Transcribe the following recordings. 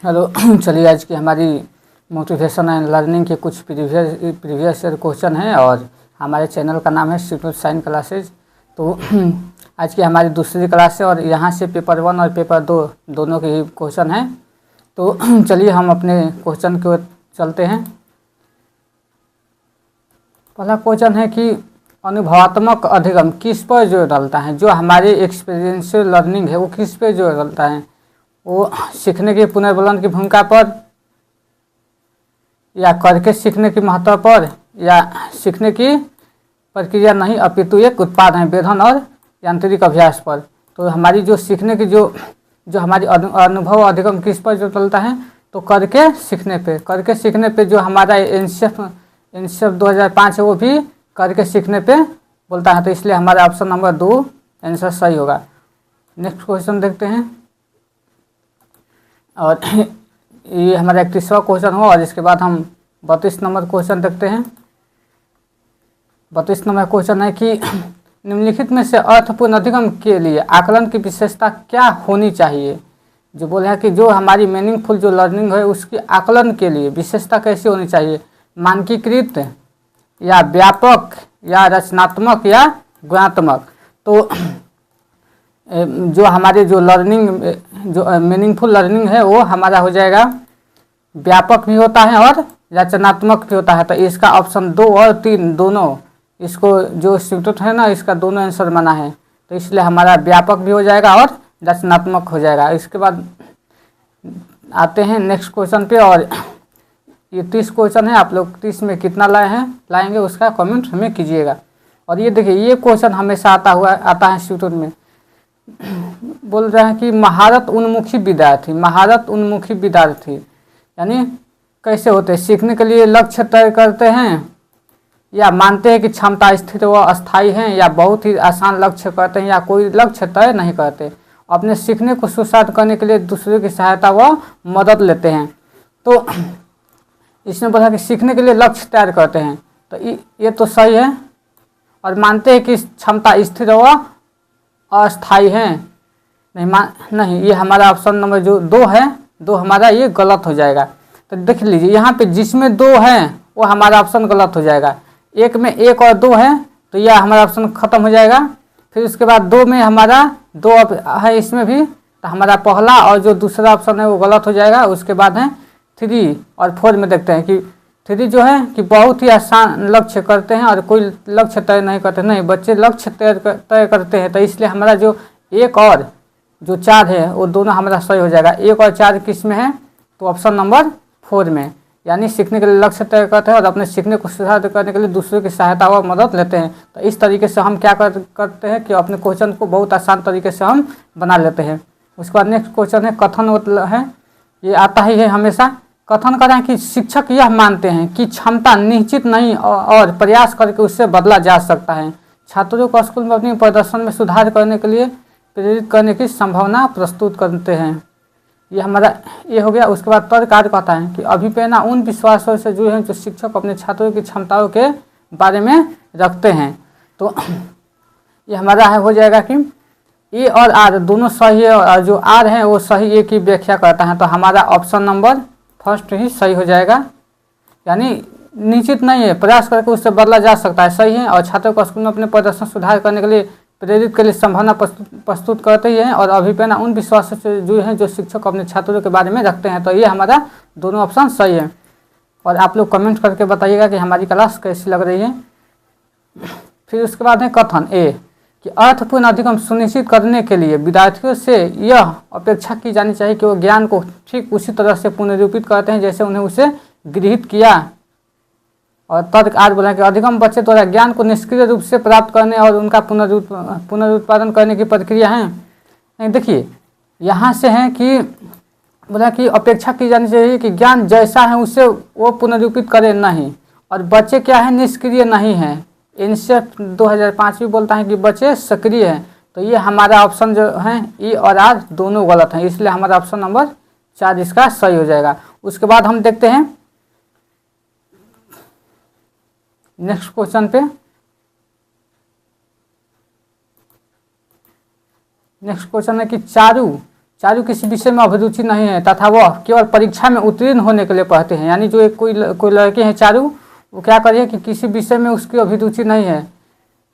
Hello चलिए आज की हमारी मोटिवेशन एंड लर्निंग के कुछ प्रीवियस ईयर क्वेश्चन हैं और हमारे चैनल का नाम है सिंपल साइंस क्लासेज। तो आज की हमारी दूसरी क्लास है और यहाँ से पेपर 1 और पेपर 2 दोनों के ही क्वेश्चन हैं। तो चलिए हम अपने क्वेश्चन की ओर चलते हैं। पहला क्वेश्चन है कि अनुभवात्मक अधिगम किस पर जोर डालता है। जो हमारी एक्सपीरियंशियल लर्निंग है वो किस पर जोर डालता है, वो सीखने के पुनर्वलन की भूमिका पर, या करके सीखने की महत्व पर, या सीखने की प्रक्रिया नहीं अपितु एक उत्पाद है वेधन और यांत्रिक अभ्यास पर। तो हमारी जो सीखने की जो हमारी अनुभव अधिगम किस पर जो चलता है, तो करके सीखने पे जो हमारा एनसीएफ 2005 है वो भी करके सीखने पे बोलता है। तो इसलिए हमारा ऑप्शन नंबर 2 आंसर सही होगा। नेक्स्ट क्वेश्चन देखते हैं और ये हमारा 31वां क्वेश्चन हो और इसके बाद हम 32 नंबर क्वेश्चन देखते हैं। 32 नंबर क्वेश्चन है कि निम्नलिखित में से अर्थपूर्ण अधिगम के लिए आकलन की विशेषता क्या होनी चाहिए। जो बोले हैं कि जो हमारी मीनिंगफुल जो लर्निंग है उसकी आकलन के लिए विशेषता कैसी होनी चाहिए, मानकीकृत या व्यापक या रचनात्मक या गुणात्मक। तो जो हमारे जो लर्निंग जो मीनिंगफुल लर्निंग है वो हमारा हो जाएगा व्यापक भी होता है और रचनात्मक भी होता है। तो इसका ऑप्शन 2 और 3 दोनों, इसको जो स्वीकृत है ना, इसका दोनों आंसर बना है। तो इसलिए हमारा व्यापक भी हो जाएगा और रचनात्मक हो जाएगा। इसके बाद आते हैं नेक्स्ट क्वेश्चन पे और ये 30 क्वेश्चन है। आप लोग 30 में कितना लाएंगे उसका कमेंट हमें कीजिएगा। और ये देखिए ये क्वेश्चन हमेशा आता है स्वीकृत में। बोल रहे हैं कि महारत उन्मुखी विद्यार्थी यानी कैसे होते हैं, सीखने के लिए लक्ष्य तय करते हैं या मानते हैं कि क्षमता स्थिर व अस्थायी है, या बहुत ही आसान लक्ष्य करते हैं या कोई लक्ष्य तय नहीं करते, अपने सीखने को सुसाध करने के लिए दूसरों की सहायता व मदद लेते हैं। तो इसने बोला कि सीखने के लिए लक्ष्य तैयार करते हैं, तो ये तो सही है। और मानते हैं कि क्षमता स्थिर व अस्थायी है, नहीं ये हमारा ऑप्शन नंबर जो 2 है, 2 हमारा ये गलत हो जाएगा। तो देख लीजिए यहाँ पे जिसमें 2 है वो हमारा ऑप्शन गलत हो जाएगा। एक में 1 और 2 है तो यह हमारा ऑप्शन खत्म हो जाएगा। फिर उसके बाद 2 में हमारा 2 है, इसमें भी तो हमारा पहला और जो दूसरा ऑप्शन है वो गलत हो जाएगा। उसके बाद है 3 और 4 में देखते हैं कि 3 जो है कि बहुत ही आसान लक्ष्य करते हैं और कोई लक्ष्य तय नहीं करते, नहीं बच्चे लक्ष्य तय करते हैं। तो इसलिए हमारा जो 1 और जो 4 है वो दोनों हमारा सही हो जाएगा। 1 और 4 किस में है, तो ऑप्शन नंबर 4 में, यानी सीखने के लिए लक्ष्य तय करते हैं और अपने सीखने को सुधार करने के लिए दूसरों की सहायता व मदद लेते हैं। तो इस तरीके से हम क्या करते हैं कि अपने क्वेश्चन को बहुत आसान तरीके से हम बना लेते हैं। उसके बाद नेक्स्ट क्वेश्चन है कथन है, ये आता ही है हमेशा। कथन कर रहे हैं कि शिक्षक यह मानते हैं कि क्षमता निश्चित नहीं और प्रयास करके उससे बदला जा सकता है। छात्रों को स्कूल में अपने प्रदर्शन में सुधार करने के लिए प्रेरित करने की संभावना प्रस्तुत करते हैं। ये हमारा ये हो गया। उसके बाद तर्क कार्य कहता है कि अभिप्रेरणा उन विश्वासों से जुड़े हैं जो शिक्षक अपने छात्रों की क्षमताओं के बारे में रखते हैं। तो ये हमारा हो जाएगा कि ए और आर दोनों सही है और जो आर है वो सही ए की व्याख्या करता है। तो हमारा ऑप्शन नंबर फर्स्ट ही सही हो जाएगा, यानी निश्चित नहीं है, प्रयास करके उससे बदला जा सकता है, सही है। और छात्रों को स्कूल में अपने प्रदर्शन सुधार करने के लिए प्रेरित के लिए संभावना प्रस्तुत करते ही हैं। और अभिप्रेरणा उन विश्वासों से जुड़े हैं जो शिक्षक अपने छात्रों के बारे में रखते हैं। तो ये हमारा दोनों ऑप्शन सही है। और आप लोग कमेंट करके बताइएगा कि हमारी क्लास कैसी लग रही है। फिर उसके बाद है कथन ए कि अर्थपूर्ण अधिगम सुनिश्चित करने के लिए विद्यार्थियों से यह अपेक्षा की जानी चाहिए कि वो ज्ञान को ठीक उसी तरह से पुनर्निरूपित करते हैं जैसे उन्हें उसे गृहीत किया। और तर्क आर बोला कि अधिगम बच्चे द्वारा ज्ञान को निष्क्रिय रूप से प्राप्त करने और उनका पुनरुत्पादन करने की प्रक्रिया है। देखिए यहाँ से है कि बोला कि अपेक्षा की जानी चाहिए कि ज्ञान जैसा है उससे वो पुनर्निरूपित करे नहीं, और बच्चे क्या है, निष्क्रिय नहीं है। एनसीएफ 2005 भी बोलता है कि बच्चे सक्रिय हैं। तो ये हमारा ऑप्शन जो है ई और आर दोनों गलत हैं, इसलिए हमारा ऑप्शन नंबर 4 इसका सही हो जाएगा। उसके बाद हम देखते हैं नेक्स्ट क्वेश्चन पे। नेक्स्ट क्वेश्चन है कि चारू चारू किसी विषय में अभिरुचि नहीं है तथा वह केवल परीक्षा में उत्तीर्ण होने के लिए पढ़ते हैं। यानी जो एक कोई लड़के हैं चारू, वो क्या करिए कि किसी विषय में उसकी अभिरुचि नहीं है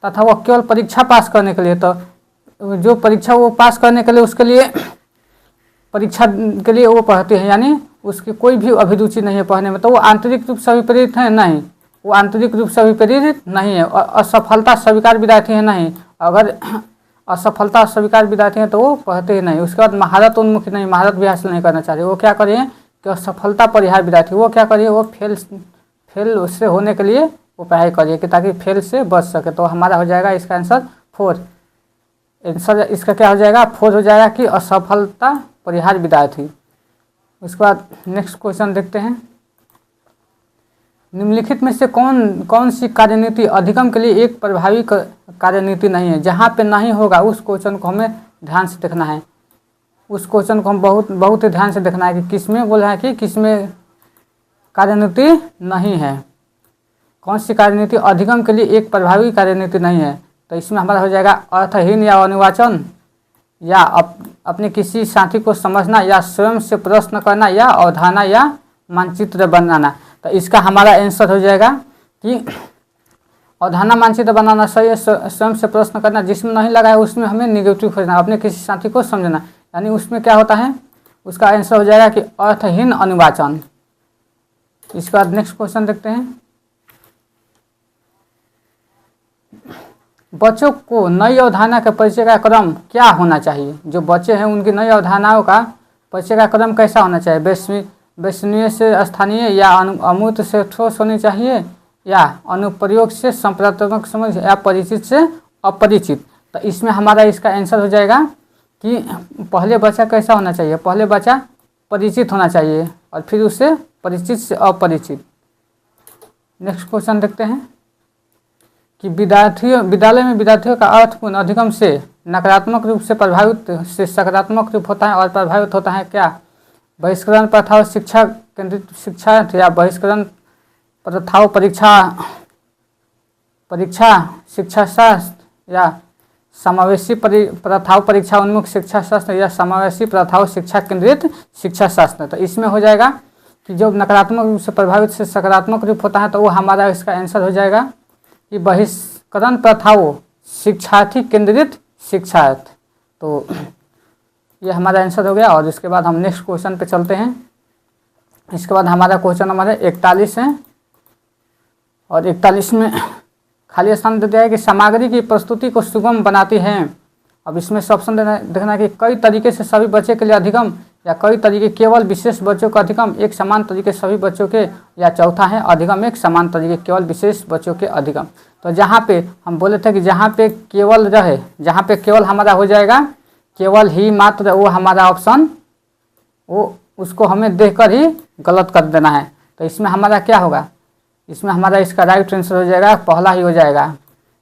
तथा वह केवल परीक्षा पास करने के लिए, तो जो परीक्षा वो पास करने के लिए उसके लिए परीक्षा के लिए वो पढ़ते हैं, यानी उसकी कोई भी अभिरुचि नहीं है पढ़ने में, तो वो आंतरिक रूप से अभिप्रेरित है नहीं, वो आंतरिक रूप से अभिप्रेरित नहीं है। असफलता स्वीकार विद्यार्थी है नहीं, अगर असफलता स्वीकार विद्यार्थी हैं तो वो पढ़ते ही नहीं। उसके बाद महारत उन्मुखी नहीं, महारत भी हासिल नहीं करना चाहते, वो क्या करिए कि असफलता परिहार विद्यार्थी, वो क्या करिए वो फेल उससे होने के लिए वो पढ़ाई करिए कि ताकि फेल से बच सके। तो हमारा हो जाएगा इसका आंसर 4। आंसर इसका क्या हो जाएगा 4 हो जाएगा कि असफलता परिहार विद्यार्थी। उसके बाद नेक्स्ट क्वेश्चन देखते हैं, निम्नलिखित में से कौन सी कार्यनीति अधिगम के लिए एक प्रभावी कार्यनीति नहीं है। जहाँ पे नहीं होगा उस क्वेश्चन को हमें ध्यान से देखना है, उस क्वेश्चन को हम बहुत ही ध्यान से देखना है कि किसमें बोला है कि किसमें कार्यनीति नहीं है, कौन सी कार्यनीति अधिगम के लिए एक प्रभावी कार्यनीति नहीं है। तो इसमें हमारा हो जाएगा अर्थहीन या अनुवाचन, या अपने किसी साथी को समझना, या स्वयं से प्रश्न करना, या अवधारणा या मानचित्र बनाना। तो इसका हमारा आंसर हो जाएगा कि अवधारणा मानचित्र बनाना सही है, स्वयं से प्रश्न करना जिसमें नहीं लगा है उसमें हमें निगेटिव खोजना, अपने किसी साथी को समझना, यानी उसमें क्या होता है, उसका आंसर हो जाएगा कि अर्थहीन अनुवाचन। इसके बाद नेक्स्ट क्वेश्चन देखते हैं, बच्चों को नई अवधारणा के परिचय का क्रम क्या होना चाहिए। जो बच्चे हैं उनकी नई अवधारणाओं का परिचय का क्रम कैसा होना चाहिए, वैष्णवीय से स्थानीय, या अमूर्त से ठोस होनी चाहिए, या अनुप्रयोग से संप्रदात्मक समझ, या परिचित से अपरिचित। तो इसमें हमारा इसका आंसर हो जाएगा कि पहले बच्चा कैसा होना चाहिए, पहले बच्चा परिचित होना चाहिए और फिर उससे परिचित से अपरिचित। नेक्स्ट क्वेश्चन देखते हैं कि विद्यालय में विद्यार्थियों का अर्थपूर्ण अधिगम से नकारात्मक रूप से प्रभावित से सकारात्मक रूप होता है और प्रभावित होता है क्या, बहिष्करण प्रथाओं शिक्षा केंद्रित शिक्षा, या बहिष्करण प्रथाओं परीक्षा शिक्षा शास्त्र, या समावेशी प्रथाओं परीक्षा उन्मुख शिक्षा शास्त्र, या समावेशी प्रथाओं शिक्षा केंद्रित शिक्षा शास्त्र। तो इसमें हो जाएगा कि जो नकारात्मक रूप से प्रभावित से सकारात्मक रूप होता है, तो वो हमारा इसका आंसर हो जाएगा कि बहिष्करण प्रथाओं शिक्षार्थी केंद्रित शिक्षार्थ। तो ये हमारा आंसर हो गया। और इसके बाद हम नेक्स्ट क्वेश्चन पे चलते हैं। इसके बाद हमारा क्वेश्चन नंबर 41 है, और 41 में खाली स्थान दे दिया है कि सामग्री की प्रस्तुति को सुगम बनाती है। अब इसमें से ऑप्शन देखना है कि कई तरीके से सभी बच्चे के लिए अधिगम, या कई तरीके केवल विशेष बच्चों का अधिगम, एक समान तरीके सभी बच्चों के, या चौथा है अधिगम एक समान तरीके केवल विशेष बच्चों के अधिगम। तो जहाँ पे हम बोले थे कि जहाँ पे केवल रहे, जहाँ पे केवल हमारा हो जाएगा केवल ही मात्र, वो हमारा ऑप्शन वो उसको हमें देखकर ही गलत कर देना है। तो इसमें हमारा क्या होगा, इसमें हमारा इसका राइट आंसर हो जाएगा पहला ही हो जाएगा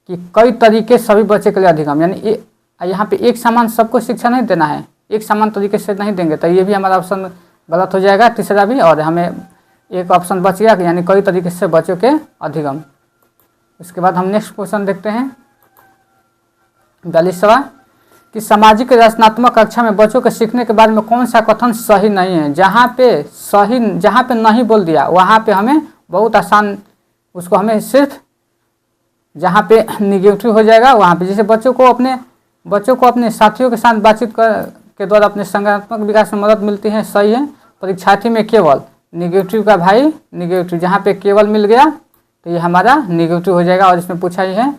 कि कई तरीके सभी बच्चे के लिए अधिगम, यानी यहाँ पे एक समान सबको शिक्षा नहीं देना है, एक समान तरीके से नहीं देंगे, तो ये भी हमारा ऑप्शन गलत हो जाएगा तीसरा भी। और हमें एक ऑप्शन बच गया कि यानी कई तरीके से बच्चों के अधिगम। इसके बाद हम नेक्स्ट क्वेश्चन देखते हैं 42वां कि सामाजिक रचनात्मक कक्षा में बच्चों के सीखने के बारे में कौन सा कथन सही नहीं है। जहाँ पे नहीं बोल दिया वहाँ पे हमें बहुत आसान, उसको हमें सिर्फ जहाँ पे निगेटिव हो जाएगा वहाँ पे, जैसे बच्चों को अपने साथियों के साथ बातचीत के द्वारा अपने संज्ञानात्मक विकास में मदद मिलती है, सही है। परीक्षार्थी में केवल निगेटिव का भाई निगेटिव, जहाँ पे केवल मिल गया तो ये हमारा निगेटिव हो जाएगा। और इसमें पूछा ही है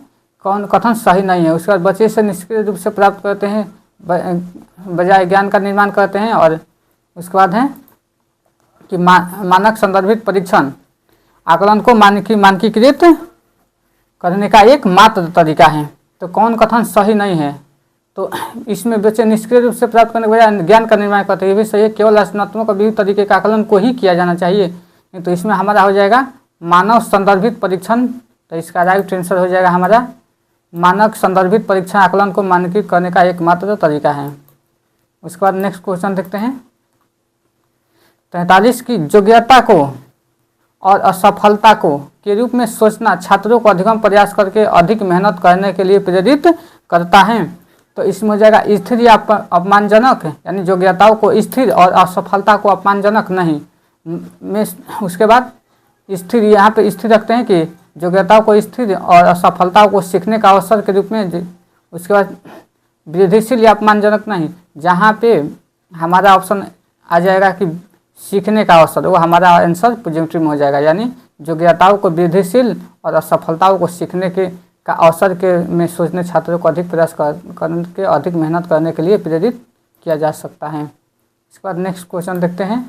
कौन कथन सही नहीं है। उसके बाद बच्चे से निष्क्रिय रूप से प्राप्त करते हैं बजाय ज्ञान का निर्माण करते हैं। और उसके बाद है कि मानक संदर्भित परीक्षण आकलन को मानकीकृत करने का एक मात्र तरीका है। तो कौन कथन सही नहीं है, तो इसमें बच्चे निष्क्रिय रूप से प्राप्त करने के बजाय ज्ञान का निर्माण करते हैं, ये भी सही है। केवल रचनात्मक और विविध तरीके का आकलन को ही किया जाना चाहिए, तो इसमें हमारा हो जाएगा मानव संदर्भित परीक्षण। तो इसका राइट आंसर हो जाएगा हमारा मानक संदर्भित परीक्षण आकलन को मानकीकृत करने का एकमात्र तरीका है। उसके बाद नेक्स्ट क्वेश्चन देखते हैं 43 की योग्यता को और असफलता को के रूप में सोचना छात्रों को अधिगम प्रयास करके अधिक मेहनत करने के लिए प्रेरित करता है। तो इसमें हो जाएगा स्थिर या अपमानजनक, यानी योग्यताओं को स्थिर और असफलता को अपमानजनक नहीं। में उसके बाद स्थिर यहाँ पे स्थिर रखते हैं कि योग्यताओं को स्थिर और असफलताओं को सीखने का अवसर के रूप में। उसके बाद वृद्धिशील या अपमानजनक नहीं, जहाँ पे हमारा ऑप्शन आ जाएगा कि सीखने का अवसर, वो हमारा आंसर पॉजिटिव में हो जाएगा, यानी योग्यताओं को वृद्धिशील और असफलताओं को सीखने के का अवसर के में सोचने छात्रों को अधिक प्रयास करके अधिक मेहनत करने के लिए प्रेरित किया जा सकता है। इसके बाद नेक्स्ट क्वेश्चन देखते हैं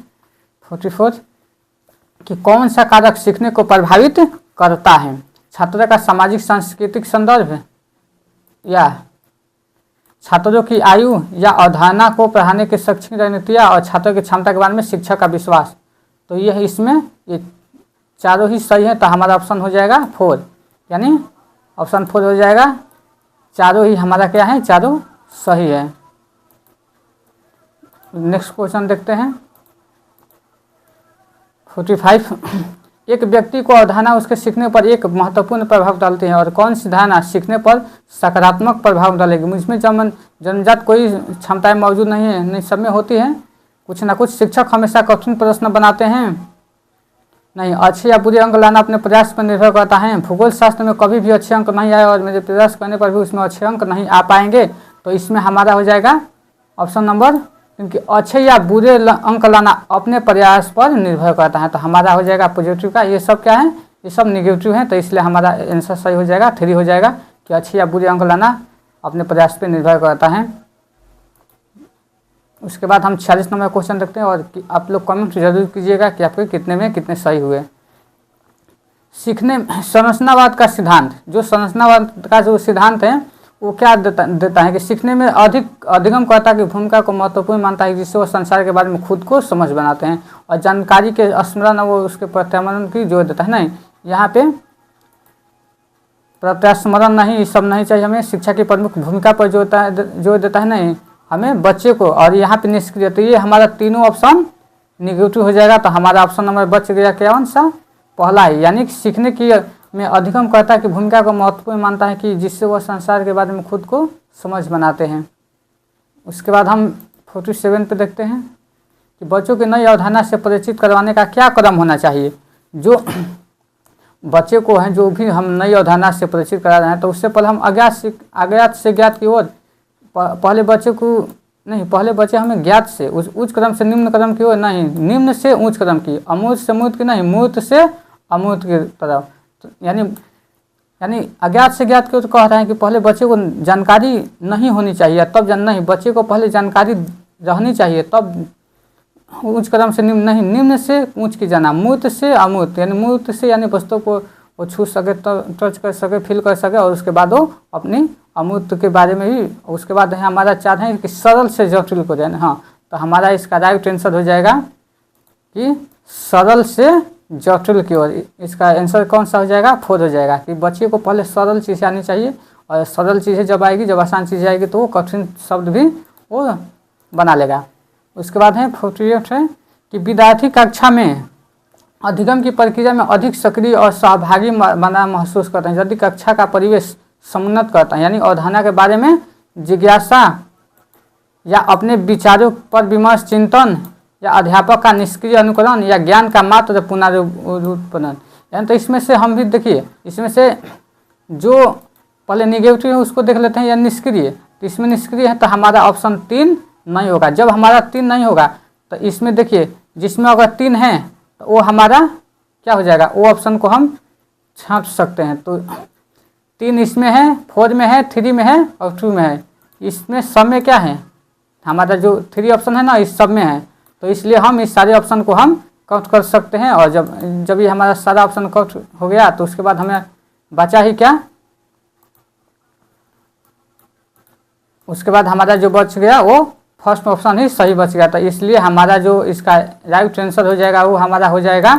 44 कि कौन सा कारक सीखने को प्रभावित करता है। छात्र का सामाजिक सांस्कृतिक संदर्भ, या छात्रों की आयु, या अवधारणा को पढ़ाने की शैक्षणिक रणनीतियाँ, और छात्रों की क्षमता के बारे में शिक्षक का विश्वास। तो यह इसमें ये चारों ही सही है, तो हमारा ऑप्शन हो जाएगा 4, यानी ऑप्शन 4 हो जाएगा। चारों ही हमारा क्या है, चारों सही है। नेक्स्ट क्वेश्चन देखते हैं 45 एक व्यक्ति को अवधारणा उसके सीखने पर एक महत्वपूर्ण प्रभाव डालती है, और कौन सी धारणा सीखने पर सकारात्मक प्रभाव डालेगी। इसमें जन्मजात कोई क्षमताएं मौजूद नहीं है, नहीं, सब में होती है कुछ ना कुछ। शिक्षक हमेशा कठिन प्रश्न बनाते हैं, नहीं। अच्छे या बुरे अंक लाना अपने प्रयास पर निर्भर करता है। भूगोल शास्त्र में कभी भी अच्छे अंक नहीं आए और मेरे प्रयास करने पर भी उसमें अच्छे अंक नहीं आ पाएंगे, तो इसमें हमारा हो जाएगा ऑप्शन नंबर, क्योंकि अच्छे या बुरे अंक लाना अपने प्रयास पर निर्भर करता है, तो हमारा हो जाएगा पॉजिटिव का। ये सब क्या है, ये सब निगेटिव है, तो इसलिए हमारा आंसर सही हो जाएगा 3 हो जाएगा कि अच्छे या बुरे अंक लाना अपने प्रयास पर निर्भर करता है। उसके बाद हम 46 नंबर क्वेश्चन देखते हैं, और आप लोग कमेंट जरूर कीजिएगा कि आपके कितने में कितने सही हुए। सीखने संरचनावाद का सिद्धांत, जो संरचनावाद का जो सिद्धांत है वो क्या देता है कि सीखने में अधिगमकर्ता की भूमिका को महत्वपूर्ण मानता है, जिससे वो संसार के बारे में खुद को समझ बनाते हैं, और जानकारी के स्मरण वो उसके प्रत्यामरण की जोर देता है। नहीं, यहाँ पे प्रत्यास्मरण नहीं, सब नहीं चाहिए हमें। शिक्षा की प्रमुख भूमिका पर जोर देता है, नहीं, हमें बच्चे को। और यहाँ पे निष्क्रिय, तो ये हमारा तीनों ऑप्शन निगेटिव हो जाएगा, तो हमारा ऑप्शन नंबर बच गया कौन सा, पहला ही, यानी सीखने की में अधिगमकर्ता की भूमिका को महत्वपूर्ण मानता है कि जिससे वह संसार के बारे में खुद को समझ बनाते हैं। उसके बाद हम 47 पे देखते हैं कि बच्चों की नई अवधारणा से परिचित करवाने का क्या कदम होना चाहिए। जो बच्चे को हैं, जो भी हम नई अवधारणा से परिचित करा रहे हैं, तो उससे पहले हम अज्ञात से ज्ञात की ओर, पहले बच्चे हमें ज्ञात से उच्च क्रम से निम्न क्रम की ओर, नहीं, निम्न से उच्च क्रम की, अमूर्त से मूर्त की नहीं, मूर्त से अमूर्त की तरफ, तो यानी अज्ञात से ज्ञात की ओर कह रहे हैं कि पहले बच्चे को जानकारी नहीं होनी चाहिए, तब नहीं, बच्चे को पहले जानकारी रहनी चाहिए, तब उच्च क्रम से निम्न, नहीं, निम्न से उच्च की जाना, मूर्त से अमूर्त, यानी मूर्त से यानी वस्तु को वो छू सके, टच कर सके, फील कर सके, और उसके बाद वो अपनी अमूर्त के बारे में ही। उसके बाद हमारा चाहते हैं कि सरल से जटिल को जाए। हाँ, तो हमारा इसका राइट आंसर हो जाएगा कि सरल से जटिल की ओर। इसका आंसर कौन सा हो जाएगा, 4 हो जाएगा, कि बच्चे को पहले सरल चीज़ें आनी चाहिए, और सरल चीज़ें जब आएगी, जब आसान चीज़ें आएगी, तो वो कठिन शब्द भी वो बना लेगा। उसके बाद है 48 है कि विद्यार्थी कक्षा में अधिगम की प्रक्रिया में अधिक सक्रिय और सहभागी बना महसूस करते हैं, यदि कक्षा का परिवेश समुन्नत करता है, यानी अवधारणा के बारे में जिज्ञासा या अपने विचारों पर विमर्श चिंतन, या अध्यापक का निष्क्रिय अनुकरण, या ज्ञान का मात्र पुनरुत्पादन। यानी तो इसमें से हम भी देखिए, इसमें से जो पहले निगेटिव है उसको देख लेते हैं, या निष्क्रिय। तो इसमें निष्क्रिय है, तो हमारा ऑप्शन 3 नहीं होगा। जब हमारा 3 नहीं होगा, तो इसमें देखिए, जिसमें अगर 3 है तो वो हमारा क्या हो जाएगा, वो ऑप्शन को हम छांट सकते हैं। तो 3 इसमें है, 4 में है, 3 में है और 2 में है। इसमें सब में क्या है, हमारा जो 3 ऑप्शन है ना, इस सब में है, तो इसलिए हम इस सारे ऑप्शन को हम काउंट कर सकते हैं। और जब ये हमारा सारा ऑप्शन काउंट हो गया, तो उसके बाद हमें बचा ही क्या, उसके बाद हमारा जो बच गया वो फर्स्ट ऑप्शन ही सही बच गया था। इसलिए हमारा जो इसका राइट आंसर हो जाएगा वो हमारा हो जाएगा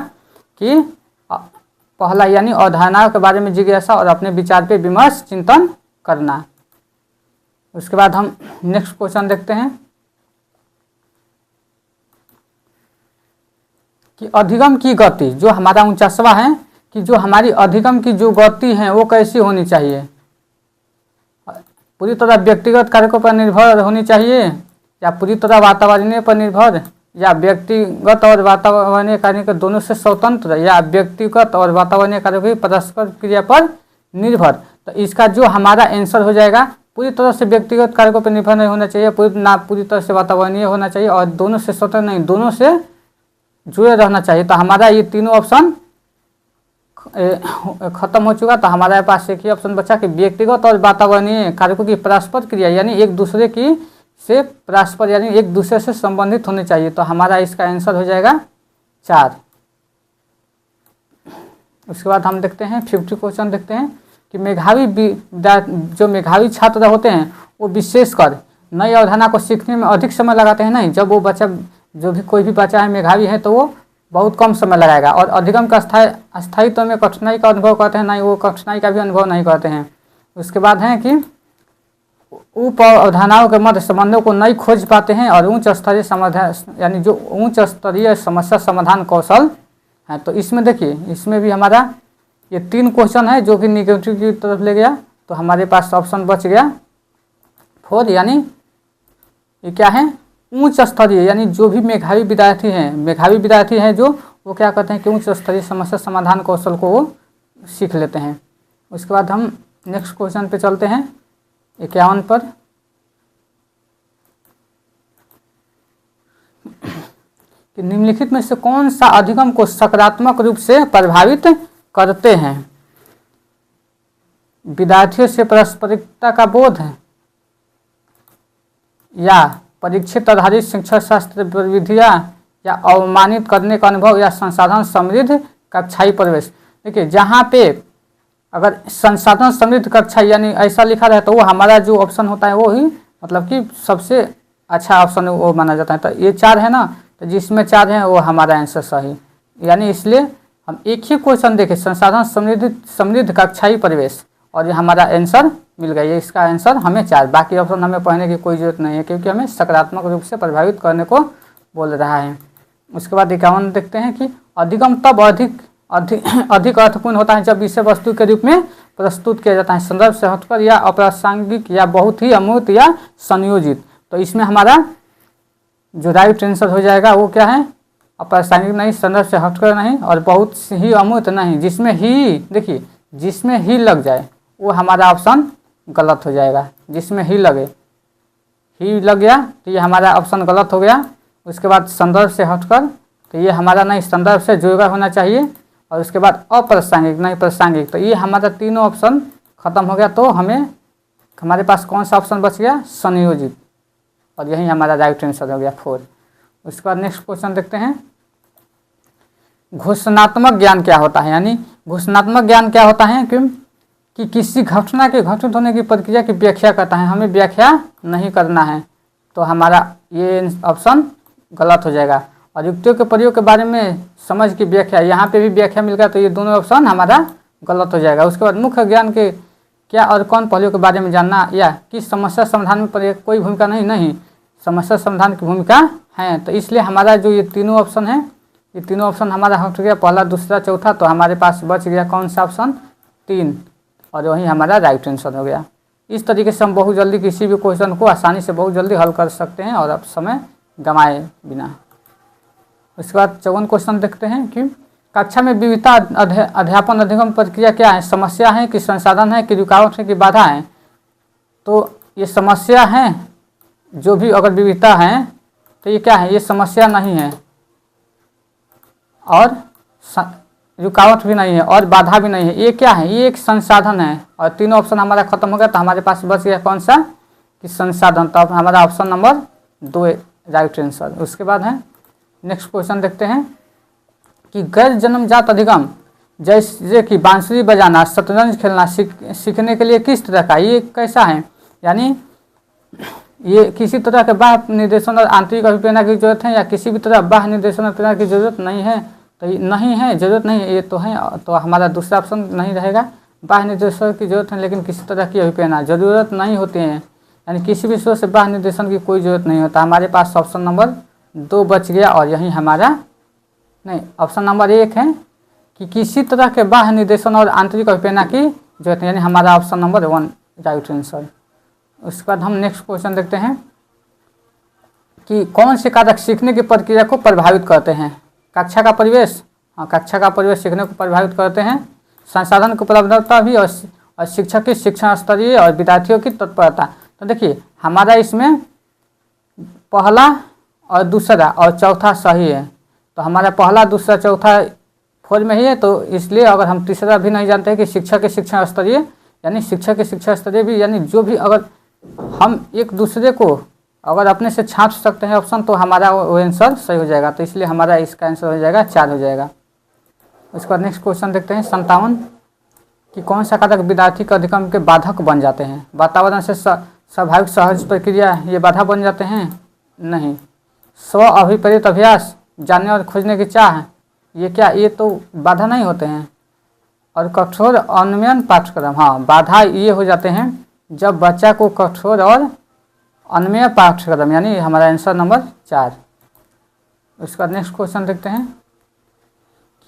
कि पहला, यानी अवधारणाओं के बारे में जिज्ञासा और अपने विचार पे विमर्श चिंतन करना। उसके बाद हम नेक्स्ट क्वेश्चन देखते हैं कि अधिगम की गति, जो हमारा 49वां है कि जो हमारी अधिगम की जो गति है वो कैसी होनी चाहिए। पूरी तरह व्यक्तिगत कारकों पर निर्भर होनी चाहिए या पूरी तरह वातावरणीय पर निर्भर, या व्यक्तिगत और वातावरणीय कार्य दोनों से स्वतंत्र, या व्यक्तिगत और वातावरणीय कार्यों की परस्पर क्रिया पर निर्भर। तो इसका जो हमारा आंसर हो जाएगा, पूरी तरह से व्यक्तिगत कारकों पर निर्भर नहीं होना चाहिए, पूरी तरह से वातावरणीय होना चाहिए, और दोनों से स्वतंत्र नहीं, दोनों से जुड़े रहना चाहिए। तो हमारा ये तीनों ऑप्शन खत्म हो चुका। तो हमारे पास एक ही ऑप्शन बचा कि व्यक्तिगत और वातावरणीय कारकों की परस्पर क्रिया यानी एक दूसरे की से परस्पर यानी एक दूसरे से संबंधित होने चाहिए। तो हमारा इसका आंसर हो जाएगा 4। उसके बाद हम देखते हैं 50 क्वेश्चन देखते हैं कि जो मेधावी छात्र होते हैं वो विशेषकर नई अवधारणा को सीखने में अधिक समय लगाते हैं। नहीं, जब वो बच्चा जो भी कोई भी बच्चा है मेधावी है तो वो बहुत कम समय लगाएगा, और अधिगम का स्थायित्व में कठिनाई का अनुभव करते हैं। नहीं, वो कठिनाई का भी अनुभव नहीं करते हैं। उसके बाद है कि उप अवधारणाओं के मध्य संबंधों को नहीं खोज पाते हैं, और उच्च स्तरीय समाधान यानी जो उच्च स्तरीय समस्या समाधान कौशल है। तो इसमें देखिए, इसमें भी हमारा ये 3 क्वेश्चन है जो कि निगेटिव की तरफ ले गया। तो हमारे पास ऑप्शन बच गया 4, यानी ये क्या है, उच्च स्तरीय, यानी जो भी मेधावी विद्यार्थी हैं जो वो क्या करते हैं कि उच्च स्तरीय समस्या समाधान कौशल को वो सीख लेते हैं। उसके बाद हम नेक्स्ट क्वेश्चन पे चलते हैं 51 पर। कि निम्नलिखित में से कौन सा अधिगम को सकारात्मक रूप से प्रभावित करते हैं? विद्यार्थियों से पारस्परिकता का बोध है, या परीक्षित आधारित शिक्षा शास्त्र विधियाँ, या अवमानित करने का अनुभव, या संसाधन समृद्ध कक्षाई प्रवेश। देखिए, जहाँ पे अगर संसाधन समृद्ध कक्षा यानी ऐसा लिखा रहे तो वो हमारा जो ऑप्शन होता है वो ही मतलब कि सबसे अच्छा ऑप्शन वो माना जाता है। तो ये 4 है ना, तो जिसमें 4 है वो हमारा आंसर सही, यानी इसलिए हम एक ही क्वेश्चन देखें, संसाधन समृद्ध कक्षाई परिवेश, और ये हमारा आंसर मिल गया। ये इसका आंसर हमें 4, बाकी ऑप्शन हमें पढ़ने की कोई जरूरत नहीं है क्योंकि हमें सकारात्मक रूप से प्रभावित करने को बोल रहा है। उसके बाद 51 देखते हैं कि अधिगम तब अधिक अर्थपूर्ण होता है जब विषय वस्तु के रूप में प्रस्तुत किया जाता है, संदर्भ से हटकर, या अप्रासंगिक, या बहुत ही अमूर्त, या संयोजित। तो इसमें हमारा जो राइट आंसर हो जाएगा वो क्या है, अप्रासंगिक नहीं, संदर्भ से हटकर नहीं, और बहुत ही अमूर्त नहीं। जिसमें ही देखिए, जिसमें ही लग जाए वो हमारा ऑप्शन गलत हो जाएगा। जिसमें ही लगे, ही लग गया तो ये हमारा ऑप्शन गलत हो गया। उसके बाद संदर्भ से हटकर, तो ये हमारा नहीं, संदर्भ से जुड़ा होना चाहिए। और उसके बाद अप्रासंगिक नहीं, प्रासंगिक, तो ये हमारा तीनों ऑप्शन खत्म हो गया। तो हमारे पास कौन सा ऑप्शन बच गया, संयोजित, और यही हमारा राइट आंसर हो गया 4। उसके बाद नेक्स्ट क्वेश्चन देखते हैं, घोषणात्मक ज्ञान क्या होता है? यानी घोषणात्मक ज्ञान क्या होता है कि किसी घटना के घटित होने की प्रक्रिया की व्याख्या करता है, हमें व्याख्या नहीं करना है। तो हमारा ये ऑप्शन गलत हो जाएगा। और युक्तियों के प्रयोग के बारे में समझ की व्याख्या, यहाँ पे भी व्याख्या मिल गया, तो ये दोनों ऑप्शन हमारा गलत हो जाएगा। उसके बाद मुख्य ज्ञान के क्या और कौन पहलुओं के बारे में जानना, या किस समस्या समाधान में कोई भूमिका नहीं, समस्या समाधान की भूमिका है। तो इसलिए हमारा जो ये तीनों ऑप्शन है, ये तीनों ऑप्शन हमारा हट गया, पहला, दूसरा, चौथा। तो हमारे पास बच गया कौन सा ऑप्शन, 3, और वही हमारा राइट आंसर हो गया। इस तरीके से हम बहुत जल्दी किसी भी क्वेश्चन को आसानी से बहुत जल्दी हल कर सकते हैं, और अब समय गंवाए बिना। उसके बाद 54 क्वेश्चन देखते हैं कि कक्षा में विविधता अध्यापन अधिगम प्रक्रिया क्या है? समस्या है कि संसाधन है कि रुकावट है कि बाधा है? तो ये समस्या है, जो भी अगर विविधता है तो ये क्या है, ये समस्या नहीं है, और रुकावट भी नहीं है, और बाधा भी नहीं है। ये क्या है, ये एक संसाधन है। और तीनों ऑप्शन हमारा खत्म हो गया। तो हमारे पास बच गया कौन सा, कि संसाधन। तो हमारा ऑप्शन नंबर 2 राइट आंसर। उसके बाद है नेक्स्ट क्वेश्चन देखते हैं कि गैर जन्मजात अधिगम जैसे कि बांसुरी बजाना, शतरंज खेलना सीखने के लिए किस तरह का, ये कैसा है? यानी ये किसी तरह के बाह्य निर्देशन और आंतरिक अभिप्रेरणा की जरूरत है, या किसी भी तरह बाह्य निर्देशन और प्रेरणा की जरूरत नहीं है? तो नहीं है, जरूरत नहीं है, ये तो है। तो हमारा दूसरा ऑप्शन नहीं रहेगा, बाह्य निर्देशन की जरूरत है लेकिन किसी तरह की अभिप्रेरणा जरूरत नहीं होती है, यानी किसी भी स्रोत से बाह्य निर्देशन की कोई जरूरत नहीं होता। हमारे पास ऑप्शन नंबर 2 बच गया, और यही हमारा नहीं, ऑप्शन नंबर 1 है कि किसी तरह के बाह्य निर्देशन और आंतरिक अभिप्रेरणा की जरूरत है, यानी हमारा ऑप्शन नंबर 1 राइट आंसर। उसके बाद हम नेक्स्ट क्वेश्चन देखते हैं कि कौन से कारक सीखने की प्रक्रिया को प्रभावित करते हैं। कक्षा का परिवेश, हाँ कक्षा का परिवेश सीखने को प्रभावित करते हैं। संसाधन की उपलब्धता भी, और शिक्षक की शिक्षण स्तरीय और विद्यार्थियों की तत्परता। तो देखिए हमारा इसमें पहला और दूसरा और चौथा सही है, तो हमारा पहला दूसरा चौथा खोज में ही है, तो इसलिए अगर हम तीसरा भी नहीं जानते हैं कि शिक्षक के शिक्षण स्तरीय, यानी शिक्षक के शिक्षण स्तरीय भी, यानी जो भी अगर हम एक दूसरे को अगर अपने से छाप सकते हैं ऑप्शन, तो हमारा वो आंसर सही हो जाएगा। तो इसलिए हमारा इसका आंसर हो जाएगा 4 हो जाएगा। उसके बाद नेक्स्ट क्वेश्चन देखते हैं 57 कि कौन सा कारक विद्यार्थी के अधिगम के बाधक बन जाते हैं। वातावरण से स्वाभाविक सहज प्रक्रिया ये बाधा बन जाते हैं, नहीं। स्व अभिप्रेरित अभ्यास, जानने और खोजने की चाह, ये क्या, ये तो बाधा नहीं होते हैं। और कठोर अन्वयन पाठ्यक्रम, हाँ बाधा ये हो जाते हैं जब बच्चा को कठोर और अन्वय पाठ्यक्रम, यानी हमारा आंसर नंबर 4। उसके बाद नेक्स्ट क्वेश्चन देखते हैं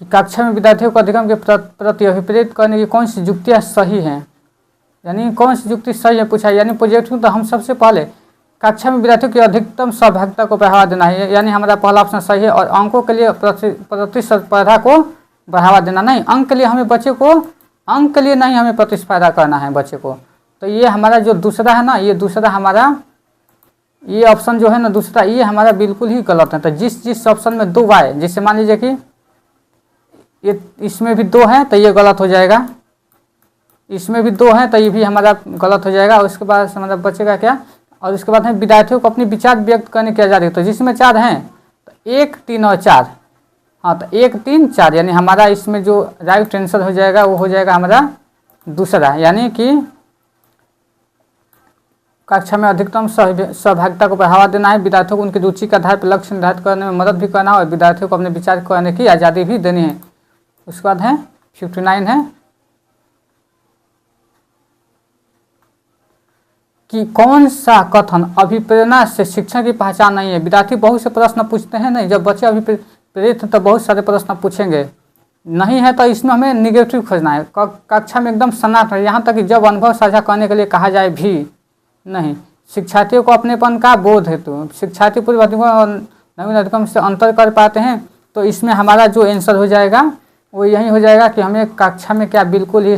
कि कक्षा में विद्यार्थियों को अधिगम के प्रति अभिप्रेरित करने की कौन सी युक्तियाँ सही हैं, यानी कौन सी युक्ति सही है पूछा। यानी प्रोजेक्ट तो हम सबसे पहले कक्षा में विद्यार्थियों की अधिकतम सहभागिता को बढ़ावा देना है, यानी हमारा पहला ऑप्शन सही है। और अंकों के लिए प्रतिस्पर्धा को बढ़ावा देना, नहीं अंक के लिए हमें बच्चे को, अंक के लिए नहीं हमें प्रतिस्पर्धा करना है बच्चे को। तो ये हमारा जो दूसरा है ना, ये दूसरा हमारा ये ऑप्शन जो है ना दूसरा, ये हमारा बिल्कुल ही गलत है। तो जिस ऑप्शन में 2 आए, जैसे मान लीजिए कि ये इसमें भी 2 है तो ये गलत हो जाएगा, इसमें भी 2 है तो ये भी हमारा गलत हो जाएगा। उसके बाद हमारा बचेगा क्या, और उसके बाद है विद्यार्थियों को अपने विचार व्यक्त करने की आज़ादी। तो जिसमें 4 हैं तो 1, 3 और 4, हाँ तो 1, 3, 4, यानी हमारा इसमें जो राइट आंसर हो जाएगा वो हो जाएगा हमारा दूसरा, यानी कि कक्षा में अधिकतम सहभागिता को बढ़ावा देना है, विद्यार्थियों को उनकी रुचि के आधार पर लक्ष्य निर्धारित करने में मदद भी करना है, और विद्यार्थियों को अपने विचार करने की आज़ादी भी देनी है। उसके बाद है 59 है कि कौन सा कथन अभिप्रेरणा से शिक्षण की पहचान नहीं है। विद्यार्थी बहुत से प्रश्न पूछते हैं, नहीं जब बच्चे अभिप्रेरित हैं तो बहुत सारे प्रश्न पूछेंगे, नहीं है तो इसमें हमें निगेटिव खोजना है। कक्षा में एकदम सन्नाटा है, यहाँ तक कि जब अनुभव साझा करने के लिए कहा जाए भी नहीं। शिक्षार्थियों को अपनेपन का बोध है, तो शिक्षार्थी पूर्व अधिगम और नवीन अधिगम से अंतर कर पाते हैं। तो इसमें हमारा जो आंसर हो जाएगा वो यही हो जाएगा कि हमें कक्षा में क्या बिल्कुल ही